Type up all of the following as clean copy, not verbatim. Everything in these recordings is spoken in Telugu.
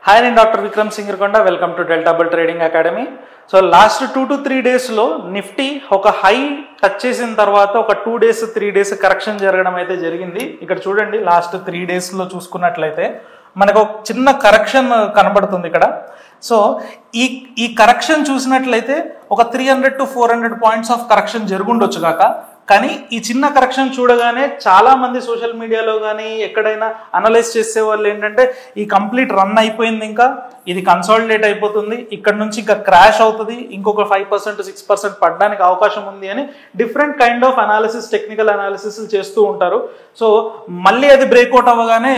Hi, I'm Dr. Vikram Singarkonda. Welcome to Delta Bull Trading Academy. So last 2 to 3 days lo Nifty oka high touch chesin tarvata oka 2 days 3 days correction jaragadam aithe jarigindi. Ikkada chudandi last 3 days lo chusukunnatlaithe manaku oka chinna correction kanabadutundi ikkada. So ee correction chusinatlaithe oka 300 to 400 points of correction jarugundochu gaaka. కానీ ఈ చిన్న కరెక్షన్ చూడగానే చాలా మంది సోషల్ మీడియాలో కానీ ఎక్కడైనా అనలైజ్ చేసే వాళ్ళు ఏంటంటే ఈ కంప్లీట్ రన్ అయిపోయింది, ఇంకా ఇది కన్సాలిడేట్ అయిపోతుంది, ఇక్కడ నుంచి ఇంకా క్రాష్ అవుతుంది, ఇంకొక 5% 6% పడడానికి అవకాశం ఉంది అని different kind of analysis, technical analysis చేస్తూ ఉంటారు. సో మళ్ళీ అది బ్రేక్అవుట్ అవ్వగానే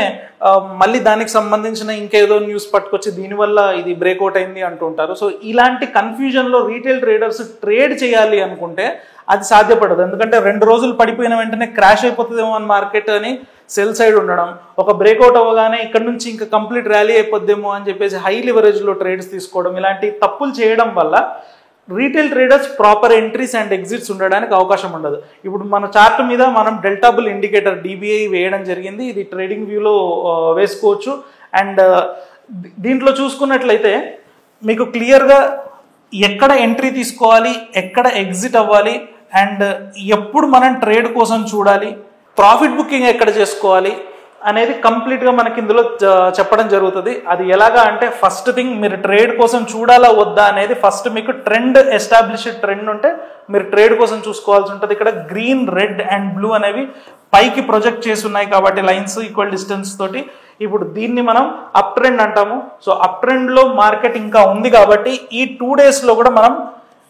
మళ్ళీ దానికి సంబంధించిన ఇంకేదో న్యూస్ పట్టుకొచ్చి దీనివల్ల ఇది బ్రేక్అవుట్ అయింది అంటుంటారు. సో ఇలాంటి కన్ఫ్యూజన్లో రీటైల్ ట్రేడర్స్ ట్రేడ్ చేయాలి అనుకుంటే అది సాధ్యపడదు. ఎందుకంటే 2 రోజులు పడిపోయిన వెంటనే క్రాష్ అయిపోతుందేమో అని మార్కెట్ అని సెల్ సైడ్ ఉండడం, ఒక బ్రేక్అవుట్ అవ్వగానే ఇక్కడ నుంచి ఇంకా కంప్లీట్ ర్యాలీ అయిపోద్దేమో అని చెప్పేసి హై లివరేజ్లో ట్రేడ్స్ తీసుకోవడం, ఇలాంటి తప్పులు చేయడం వల్ల retail traders proper entries and exits ఉండడానికి అవకాశం ఉండదు. ఇప్పుడు మన చార్ట్ మీద మనం డెల్టా బుల్ ఇండికేటర్ DBI వేయడం జరిగింది. ఇది ట్రేడింగ్ వ్యూలో వేసుకోవచ్చు. అండ్ దీంట్లో చూసుకున్నట్లయితే మీకు క్లియర్గా ఎక్కడ ఎంట్రీ తీసుకోవాలి, ఎక్కడ ఎగ్జిట్ అవ్వాలి, అండ్ ఎప్పుడు మనం ట్రేడ్ కోసం చూడాలి, ప్రాఫిట్ బుకింగ్ ఎక్కడ చేసుకోవాలి అనేది కంప్లీట్గా మనకి ఇందులో చెప్పడం జరుగుతుంది. అది ఎలాగా అంటే ఫస్ట్ థింగ్ మీరు ట్రేడ్ కోసం చూడాలా వద్దా అనేది ఫస్ట్ మీకు ట్రెండ్, ఎస్టాబ్లిష్డ్ ట్రెండ్ ఉంటే మీరు ట్రేడ్ కోసం చూసుకోవాల్సి ఉంటుంది. ఇక్కడ గ్రీన్, రెడ్ అండ్ బ్లూ అనేవి పైకి ప్రొజెక్ట్ చేసి ఉన్నాయి కాబట్టి లైన్స్ ఈక్వల్ డిస్టెన్స్ తోటి ఇప్పుడు దీన్ని మనం అప్ ట్రెండ్ అంటాము. సో అప్ ట్రెండ్లో మార్కెట్ ఇంకా ఉంది కాబట్టి ఈ 2 డేస్లో కూడా మనం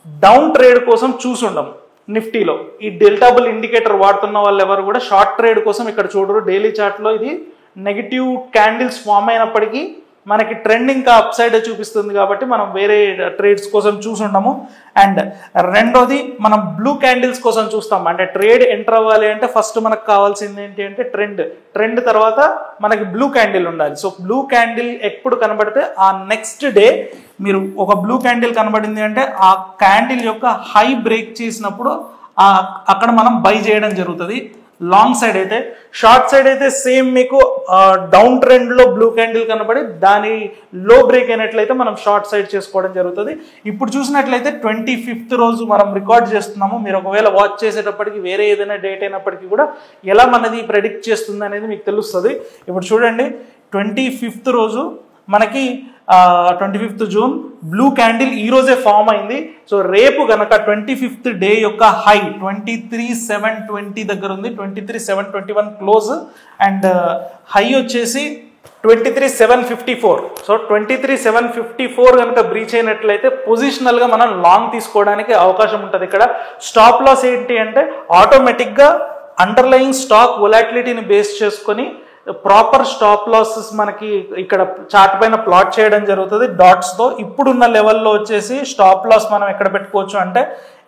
డౌన్ ట్రేడ్ కోసం చూసుండము. నిఫ్టీలో ఈ డెల్టా బుల్ ఇండికేటర్ వాడుతున్న వాళ్ళు ఎవరు కూడా షార్ట్ ట్రేడ్ కోసం ఇక్కడ చూడరు. డైలీ చార్ట్లో ఇది నెగిటివ్ క్యాండిల్స్ ఫామ్ అయినప్పటికీ మనకి ట్రెండ్ ఇంకా అప్ సైడ్ చూపిస్తుంది కాబట్టి మనం వేరే ట్రేడ్స్ కోసం చూసుండము. అండ్ రెండోది మనం బ్లూ క్యాండిల్స్ కోసం చూస్తాం. అంటే ట్రేడ్ ఎంటర్ అవ్వాలి అంటే ఫస్ట్ మనకు కావాల్సింది ఏంటి అంటే ట్రెండ్ తర్వాత మనకి బ్లూ క్యాండిల్ ఉండాలి. సో బ్లూ క్యాండిల్ ఎప్పుడు కనబడితే ఆ నెక్స్ట్ డే మీరు ఒక బ్లూ క్యాండిల్ కనబడింది అంటే ఆ క్యాండిల్ యొక్క హై బ్రేక్ చేసినప్పుడు అక్కడ మనం బై చేయడం జరుగుతుంది. లాంగ్ సైడ్ అయితే, షార్ట్ సైడ్ అయితే సేమ్ మీకు డౌన్ ట్రెండ్లో బ్లూ క్యాండిల్ కనబడి దాని లో బ్రేక్ అయినట్లయితే మనం షార్ట్ సైడ్ చేసుకోవడం జరుగుతుంది. ఇప్పుడు చూసినట్లయితే 25th రోజు మనం రికార్డ్ చేస్తున్నాము. మీరు ఒకవేళ వాచ్ చేసేటప్పటికి వేరే ఏదైనా డేట్ అయినప్పటికీ కూడా ఎలా మనది ప్రెడిక్ట్ చేస్తుంది అనేది మీకు తెలుస్తుంది. ఇప్పుడు చూడండి 25th రోజు మనకి 25th జూన్ బ్లూ క్యాండిల్ ఈ రోజే ఫామ్ అయింది. సో రేపు గనక 25th డే యొక్క హై 23,720 దగ్గర ఉంది, 23,721 క్లోజ్ అండ్ హై వచ్చేసి 23,754. సో 23,754 కనుక బ్రీచ్ అయినట్లయితే పొజిషనల్గా మనం లాంగ్ తీసుకోవడానికి అవకాశం ఉంటుంది. ఇక్కడ స్టాప్ లాస్ ఏంటి అంటే ఆటోమేటిక్గా అండర్లయింగ్ స్టాక్ వొలాటిలిటీని బేస్ చేసుకొని ప్రాపర్ స్టాప్ లాసెస్ మనకి ఇక్కడ చార్ట్ పైన ప్లాట్ చేయడం జరుగుతుంది డాట్స్తో. ఇప్పుడున్న లెవెల్లో వచ్చేసి స్టాప్ లాస్ మనం ఎక్కడ పెట్టుకోవచ్చు అంటే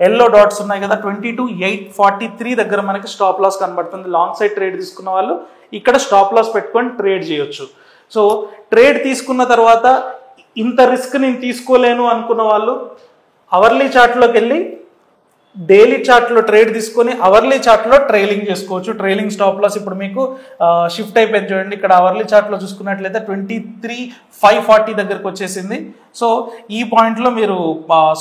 ఎల్లో డాట్స్ ఉన్నాయి కదా, 22,843 దగ్గర మనకి స్టాప్ లాస్ కనబడుతుంది. లాంగ్ సైడ్ ట్రేడ్ తీసుకున్న వాళ్ళు ఇక్కడ స్టాప్ లాస్ పెట్టుకొని ట్రేడ్ చేయొచ్చు. సో ట్రేడ్ తీసుకున్న తర్వాత ఇంత రిస్క్ నేను తీసుకోలేను అనుకున్న వాళ్ళు అవర్లీ చార్ట్లోకి వెళ్ళి డైలీ చార్ట్లో ట్రేడ్ తీసుకొని అవర్లీ చార్ట్లో ట్రైలింగ్ చేసుకోవచ్చు. ట్రైలింగ్ స్టాప్ లాస్ ఇప్పుడు మీకు షిఫ్ట్ అయిపోయింది చూడండి. ఇక్కడ అవర్లీ చార్ట్లో చూసుకున్నట్లయితే 23,540 దగ్గరకు వచ్చేసింది. సో ఈ పాయింట్లో మీరు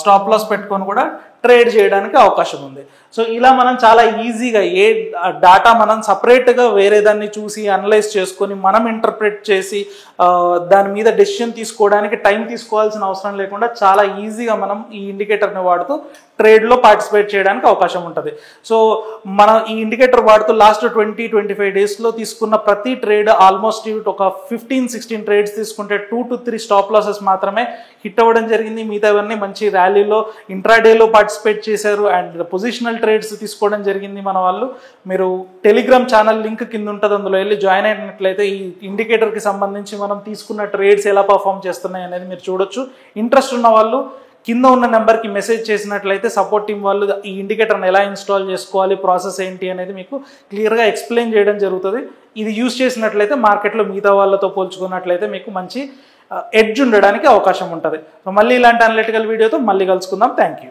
స్టాప్ లాస్ పెట్టుకొని కూడా ట్రేడ్ చేయడానికి అవకాశం ఉంది. సో ఇలా మనం చాలా ఈజీగా ఏ డాటా మనం సపరేట్గా వేరే దాన్ని చూసి అనలైజ్ చేసుకొని మనం ఇంటర్ప్రెట్ చేసి దాని మీద డెసిషన్ తీసుకోవడానికి టైం తీసుకోవాల్సిన అవసరం లేకుండా చాలా ఈజీగా మనం ఈ ఇండికేటర్ని వాడుతూ ట్రేడ్లో పార్టిసిపేట్ చేయడానికి అవకాశం ఉంటుంది. సో మనం ఈ ఇండికేటర్ వాడుతూ లాస్ట్ 20-25 డేస్లో తీసుకున్న ప్రతి ట్రేడ్ ఆల్మోస్ట్ ఒక 15-16 ట్రేడ్స్ తీసుకుంటే 2 to 3 స్టాప్ లాసెస్ మాత్రమే హిట్ అవ్వడం జరిగింది. మిగతావన్నీ మంచి ర్యాలీలో ఇంట్రాడేలో పార్టిసిపేట్ చేశారు అండ్ పొజిషనల్ ట్రేడ్స్ తీసుకోవడం జరిగింది మన వాళ్ళు. మీరు టెలిగ్రామ్ ఛానల్ లింక్ కింద ఉంటుంది, అందులో వెళ్ళి జాయిన్ అయినట్లయితే ఈ ఇండికేటర్కి సంబంధించి మనం తీసుకున్న ట్రేడ్స్ ఎలా పర్ఫామ్ చేస్తున్నాయి అనేది మీరు చూడొచ్చు. ఇంట్రెస్ట్ ఉన్న వాళ్ళు కింద ఉన్న నెంబర్కి మెసేజ్ చేసినట్లయితే సపోర్ట్ టీం వాళ్ళు ఈ ఇండికేటర్ని ఎలా ఇన్స్టాల్ చేసుకోవాలి, ప్రాసెస్ ఏంటి అనేది మీకు క్లియర్గా ఎక్స్ప్లెయిన్ చేయడం జరుగుతుంది. ఇది యూజ్ చేసినట్లయితే మార్కెట్లో మిగతా వాళ్ళతో పోల్చుకున్నట్లయితే మీకు మంచి ఎడ్జ్ ఉండడానికి అవకాశం ఉంటుంది. సో మళ్ళీ ఇలాంటి అనలిటికల్ వీడియోతో మళ్ళీ కలుసుకుందాం. Thank you.